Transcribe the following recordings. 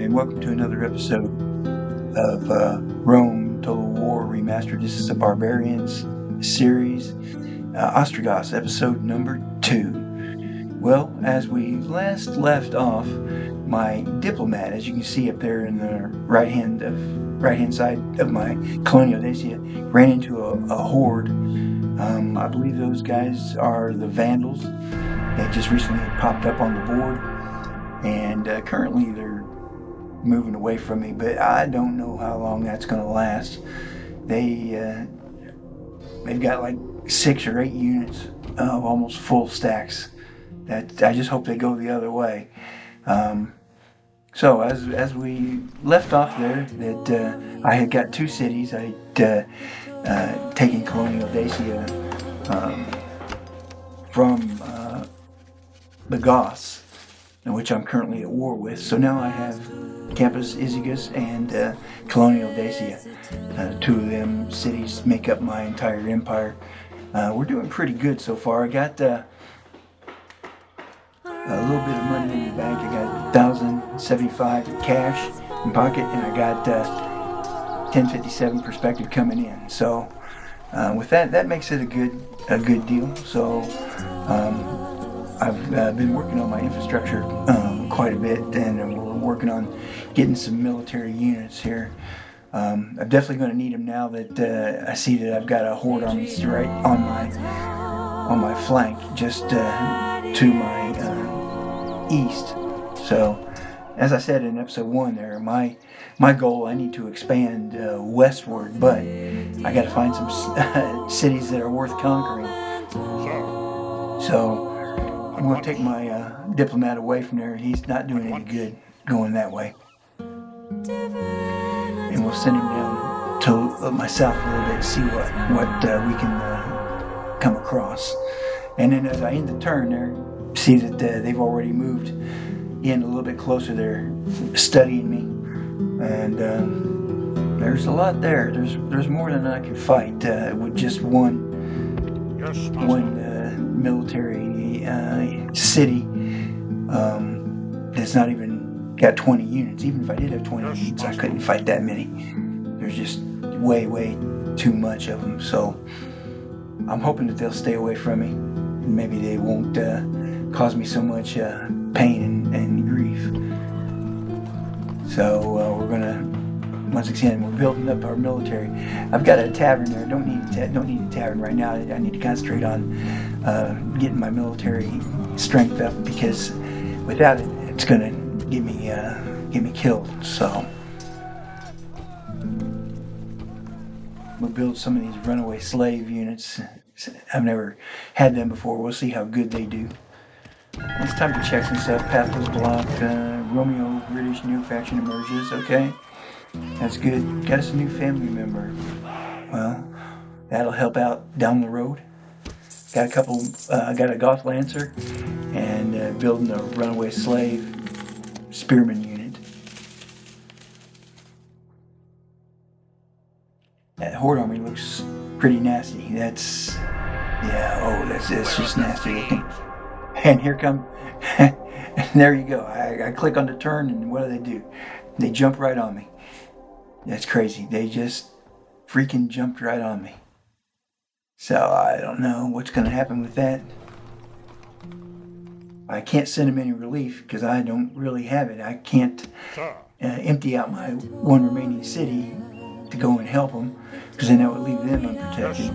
and welcome to another episode of Rome Total War Remastered. This is the Barbarians series, Ostrogoths, episode number 2. Well, as we last left off, my diplomat, as you can see up there in the right-hand side of my colonial Dacia, ran into a horde. I believe those guys are the Vandals. They just recently popped up on the board, and currently they're moving away from me, but I don't know how long that's going to last. They've got like 6 or 8 units of almost full stacks. That I just hope they go the other way. So as we left off there, that I had got 2 cities. I had taken Colonial Dacia from the Goths, which I'm currently at war with. So now I have Campus Isigus and Colonial Dacia. 2 of them cities make up my entire empire. We're doing pretty good so far. I got a little bit of money in the bank. I got 1,075 cash in pocket, and I got 1057 perspective coming in. So with that makes it a good deal. So I've been working on my infrastructure quite a bit, and we're working on getting some military units here. I'm definitely going to need them now that I see that I've got a horde army right on my flank, just to my east. So, as I said in episode 1 there, my goal, I need to expand westward, but I got to find some cities that are worth conquering. So I'm going to take my diplomat away from there. He's not doing any good going that way. And we'll send him down to myself a little bit to see what we can come across. And then as I end the turn there, see that they've already moved in a little bit closer. They're studying me. And there's a lot there. There's more than I can fight with just one military city that's not even got 20 units. Even if I did have 20 units, I couldn't fight that many. There's just way too much of them. So I'm hoping that they'll stay away from me, and maybe they won't cause me so much pain and grief. So we're gonna, once again, we're building up our military. I've got a tavern there. Don't need a tavern right now. I need to concentrate on getting my military strength up, because without it, it's gonna get me killed. So we'll build some of these runaway slave units. I've never had them before. We'll see how good they do. It's time to check some stuff. Path was blocked. Romeo British new faction emerges. Okay, that's good. Got us a new family member. Well, that'll help out down the road. Got a couple. Got a Goth Lancer, and building a runaway slave spearman unit. That horde army looks pretty nasty. That's just nasty looking. And here come, and there you go. I click on the turn, and what do? They jump right on me. That's crazy. They just freaking jumped right on me. So I don't know what's going to happen with that. I can't send them any relief because I don't really have it. I can't empty out my one remaining city to go and help them, because then that would leave them unprotected.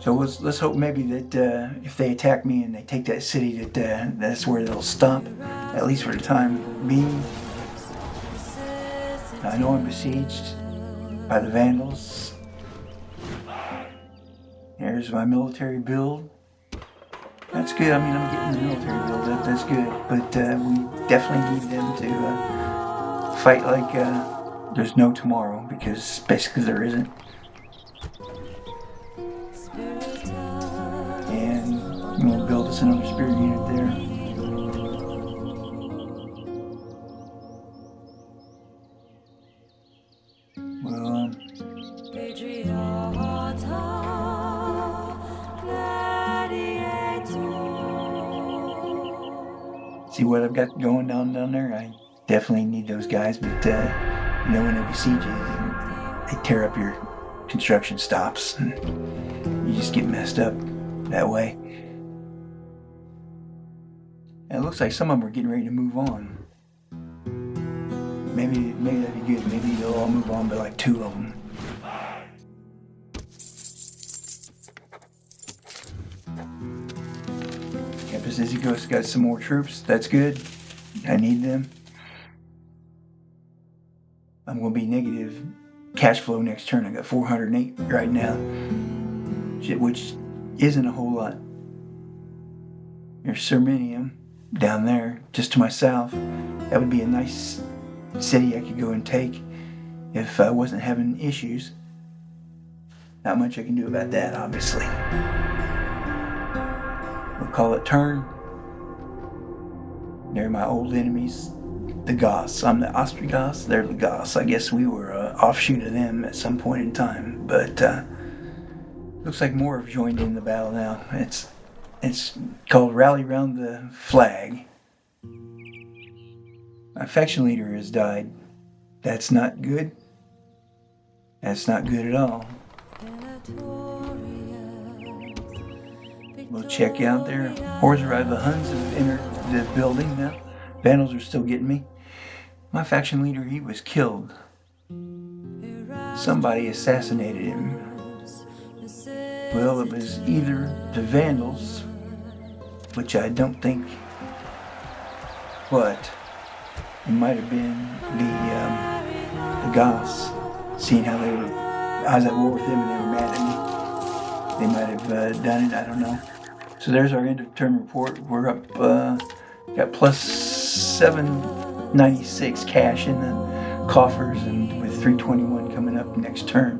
So let's hope maybe that if they attack me and they take that city, that's where they'll stop, at least for the time being. I know I'm besieged by the Vandals. There's my military build. That's good. I mean, I'm getting the military build up. That's good. But we definitely need them to fight like there's no tomorrow, because basically there isn't. And we'll build us another spirit unit there. Well, See what I've got going down there? I definitely need those guys, but when they besiege you, they tear up your construction stops, and you just get messed up that way. And it looks like some of them are getting ready to move on. Maybe that'd be good. Maybe they'll all move on, but like 2 of them. Ostrogoths got some more troops. That's good. I need them. I'm going to be negative cash flow next turn. I got 408 right now, which isn't a whole lot. There's Serminium down there, just to my south. That would be a nice city I could go and take if I wasn't having issues. Not much I can do about that, obviously. We'll call it turn. They're my old enemies, the Goths. I'm the Ostrogoths, they're the Goths. I guess we were an offshoot of them at some point in time, but looks like more have joined in the battle now. It's called Rally Round the Flag. My faction leader has died. That's not good. That's not good at all. We'll check out there. Hoards arrived. The Huns have entered the building now. Vandals are still getting me. My faction leader, he was killed. Somebody assassinated him. Well, it was either the Vandals, which I don't think, but it might have been the Goths, seeing how I was at war with them and they were mad at me. They might have done it, I don't know. So there's our end of turn report. We're up, got plus 796 cash in the coffers, and with 321 coming up next turn,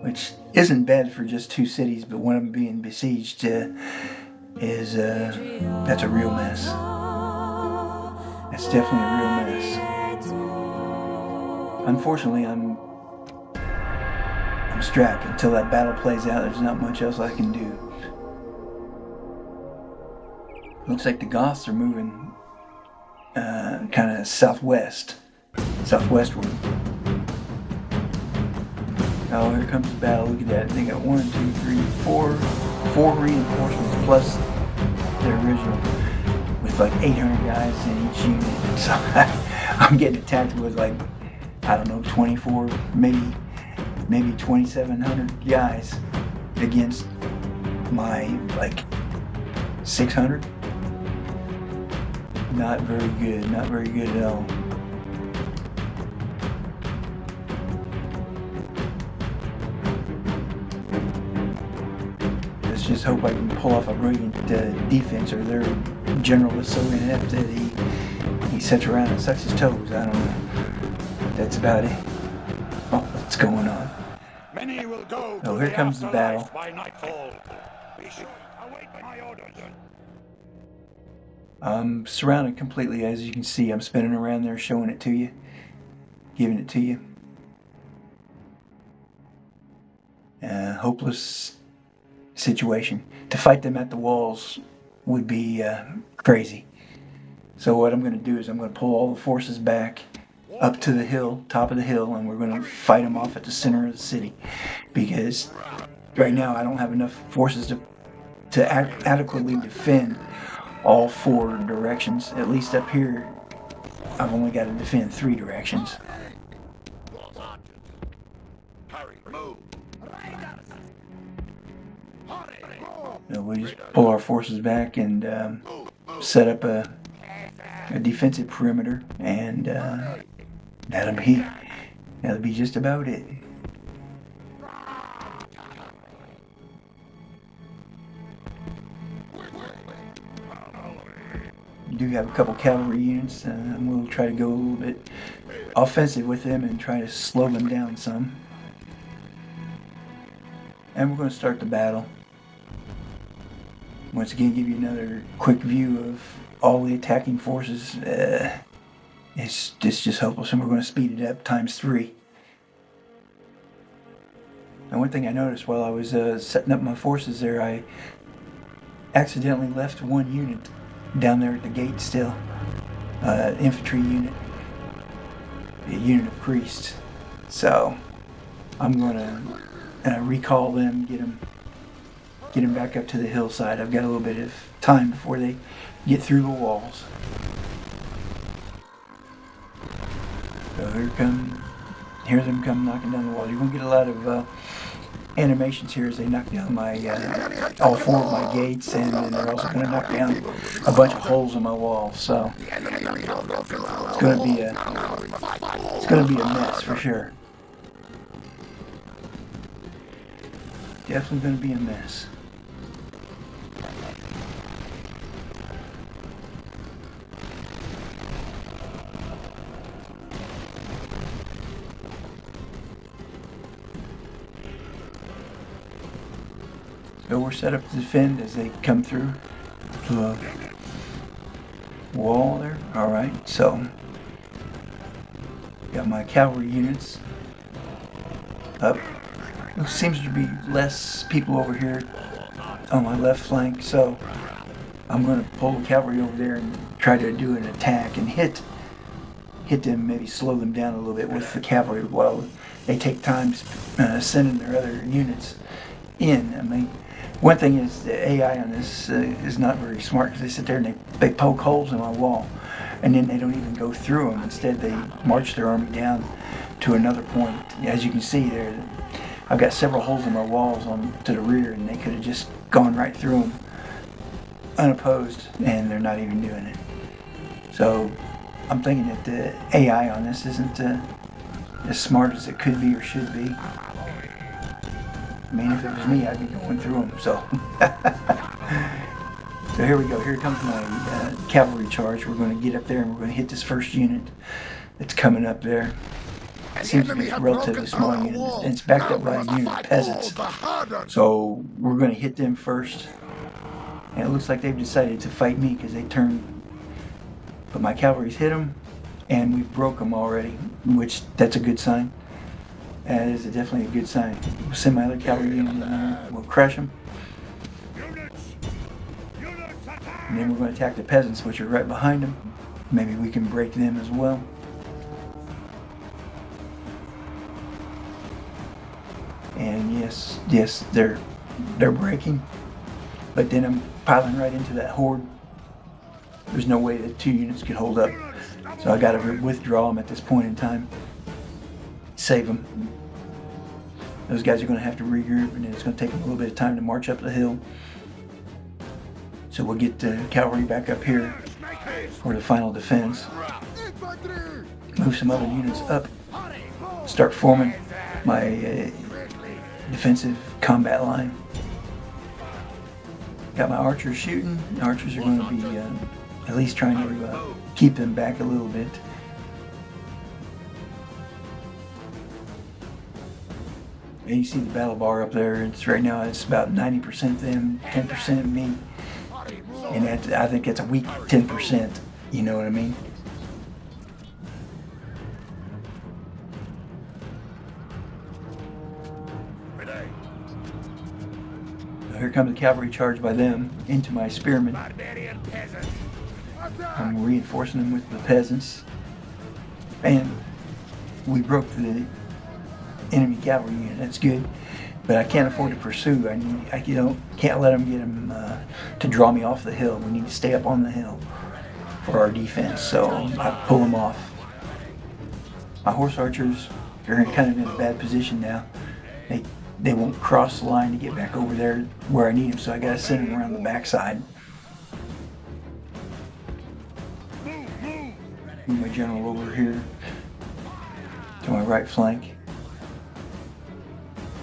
which isn't bad for just 2 cities, but one of them being besieged that's a real mess. That's definitely a real mess. Unfortunately, I'm strapped. Until that battle plays out, there's not much else I can do. Looks like the Goths are moving kind of southwestward. Oh, here comes the battle. Look at that. They got 1, 2, 3, 4 reinforcements plus their original, with like 800 guys in each unit. So I'm getting attacked with like, I don't know, 24, maybe 2,700 guys against my like 600. Not very good at all. Let's just hope I can pull off a brilliant defense, or their general is so inept that he sits around and sucks his toes. I don't know. That's about it. Oh, what's going on? Many will go. Oh, here comes the battle. By nightfall. We should await my orders. I'm surrounded completely, as you can see. I'm spinning around there, showing it to you, giving it to you. Hopeless situation. To fight them at the walls would be crazy. So what I'm going to do is I'm going to pull all the forces back up to the hill, top of the hill, and we're going to fight them off at the center of the city. Because right now I don't have enough forces to adequately defend all 4 directions. At least up here, I've only got to defend 3 directions. So we just pull our forces back and set up a defensive perimeter, and that'll be just about it. Do have a couple cavalry units, and we'll try to go a little bit offensive with them and try to slow them down some. And we're going to start the battle. Once again, give you another quick view of all the attacking forces. It's just hopeless, and we're going to speed it up times 3. And one thing I noticed while I was setting up my forces there, I accidentally left 1 unit down there at the gate still. infantry unit, a unit of priests. So I'm gonna recall them, get them back up to the hillside. I've got a little bit of time before they get through the walls. So hear them come knocking down the walls. You're gonna get a lot of animations here as they knock down my all 4 of my gates, and then they're also going to knock down a bunch of holes in my wall. So it's going to be a mess for sure. Definitely going to be a mess. So we're set up to defend as they come through the wall there. Alright, so got my cavalry units up. There seems to be less people over here on my left flank, so I'm going to pull the cavalry over there and try to do an attack and hit them, maybe slow them down a little bit with the cavalry while they take time sending their other units in. I mean, one thing is the AI on this is not very smart, because they sit there and they poke holes in my wall, and then they don't even go through them. Instead, they march their army down to another point. As you can see there, I've got several holes in my walls on to the rear, and they could have just gone right through them unopposed, and they're not even doing it. So I'm thinking that the AI on this isn't as smart as it could be or should be. I mean, if it was me, I'd be going through them. So, so here we go. Here comes my cavalry charge. We're going to get up there and we're going to hit this first unit that's coming up there. It seems to be a relatively small unit, and it's backed up by a unit of peasants. So we're going to hit them first. And it looks like they've decided to fight me because they turned. But my cavalry's hit them, and we broke them already, which that's a good sign. That is definitely a good sign. We'll send my other cavalry unit in there. We'll crush them. And then we're going to attack the peasants, which are right behind them. Maybe we can break them as well. And yes, they're breaking. But then I'm piling right into that horde. There's no way that 2 units could hold up. So I got to withdraw them at this point in time. Save them. Those guys are going to have to regroup, and then it's going to take them a little bit of time to march up the hill. So we'll get the cavalry back up here for the final defense. Move some other units up. Start forming my defensive combat line. Got my archers shooting. The archers are going to be at least trying to keep them back a little bit. And you see the battle bar up there. It's right now it's about 90% them, 10% me, and I think that's a weak 10%. You know what I mean? So here comes the cavalry charge by them into my spearmen. I'm reinforcing them with the peasants, and we broke the enemy cavalry unit. That's good, but I can't afford to pursue. Can't let them get them to draw me off the hill. We need to stay up on the hill for our defense. So I pull them off. My horse archers are kind of in a bad position now. They won't cross the line to get back over there where I need them, so I got to send them around the backside. Move my general over here to my right flank.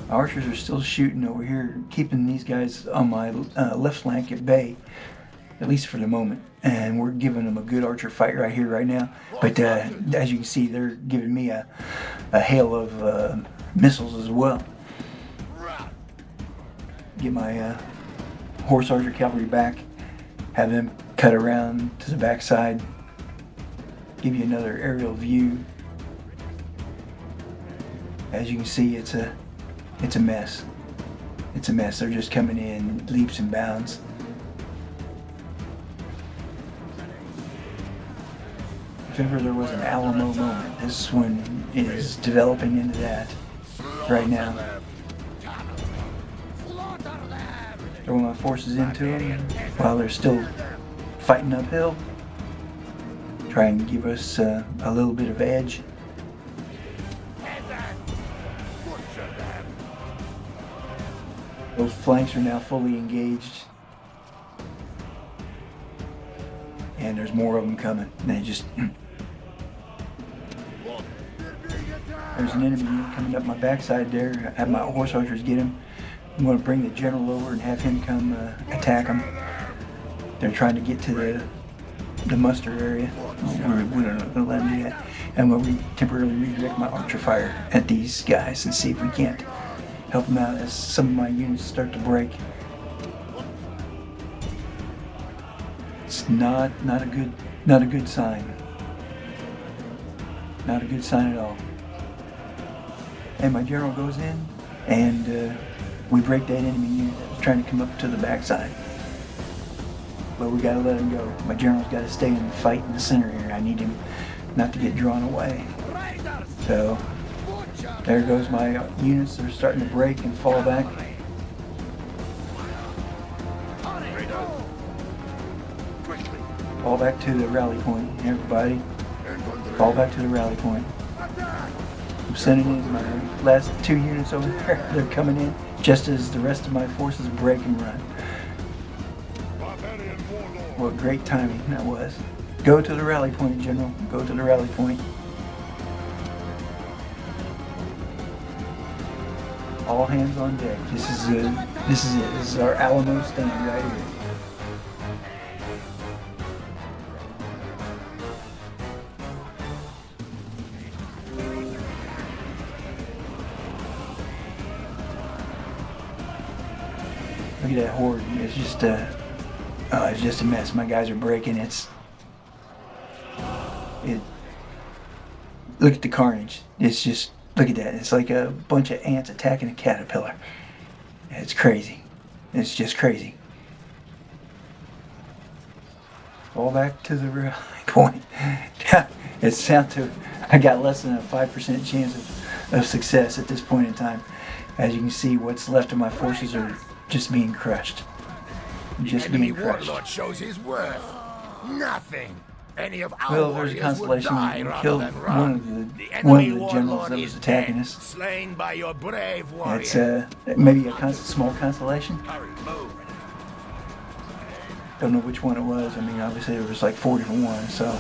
Archers are still shooting over here, keeping these guys on my left flank at bay, at least for the moment. And we're giving them a good archer fight right here, right now. But as you can see, they're giving me a hail of missiles as well. Get my horse archer cavalry back, have them cut around to the backside, give you another aerial view. As you can see, it's a mess. It's a mess. They're just coming in leaps and bounds. If ever there was an Alamo moment, this one is developing into that right now. Throwing my forces into them while they're still fighting uphill. Try and give us a little bit of edge. Those flanks are now fully engaged. And there's more of them coming. They just... There's an enemy unit coming up my backside there. I have my horse archers get him. I'm going to bring the general over and have him come attack them. They're trying to get to the muster area. We're not going to let them do that. And I'm going to temporarily redirect my archer fire at these guys and see if we can't help them out as some of my units start to break. It's not a good sign. Not a good sign at all. And my general goes in, and we break that enemy unit that was trying to come up to the backside. But we gotta let him go. My general's gotta stay in the fight in the center here. I need him not to get drawn away. So, there goes my units. They're starting to break and fall back. Fall back to the rally point, everybody. Fall back to the rally point. I'm sending in my last 2 units over there. They're coming in just as the rest of my forces break and run. What great timing that was. Go to the rally point, General. Go to the rally point. All hands on deck. This is it. This is our Alamo stand right here. Look at that horde. It's just a mess. My guys are breaking. Look at the carnage. It's just, look at that. It's like a bunch of ants attacking a caterpillar. It's crazy. It's just crazy. Fall back to the rally point. It's down to, I got less than a 5% chance of success at this point in time. As you can see, what's left of my forces are just being crushed. Just being crushed. Warlord shows his worth. Nothing. Any of our Well, there's a constellation. We killed one of the generals that was attacking us. Slain by your brave warrior. It's maybe a small constellation. Don't know which one it was. I mean, obviously there was like 4 different ones. So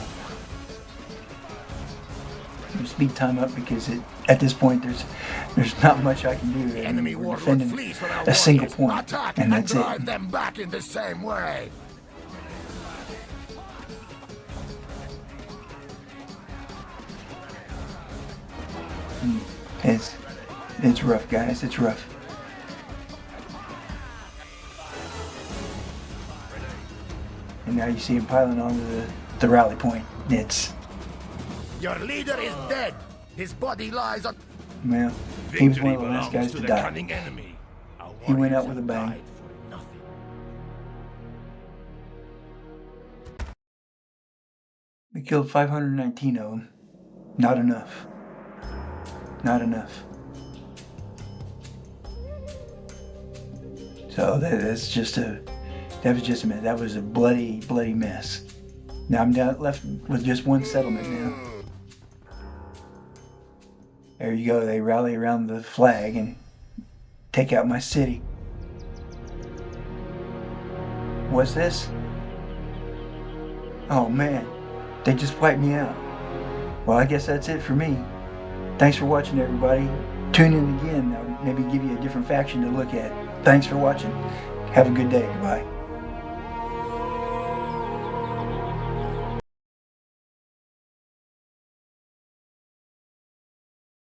speed time up because at this point there's not much I can do. The enemy We're warlord defending flees from our a single warriors. point, Attack and that's drive it. them back in the same way. It's rough, guys. It's rough. And now you see him piling onto the rally point. Your leader is dead. His body lies on. Well, he was one of the last guys to die. Enemy. He went out with a bang. We killed 519 of them. Not enough. Not enough. So that was just a mess. That was a bloody, bloody mess. Now I'm left with just one settlement now. There you go. They rally around the flag and take out my city. What's this? Oh man, they just wiped me out. Well, I guess that's it for me. Thanks for watching, everybody. Tune in again. I'll maybe give you a different faction to look at. Thanks for watching. Have a good day. Goodbye.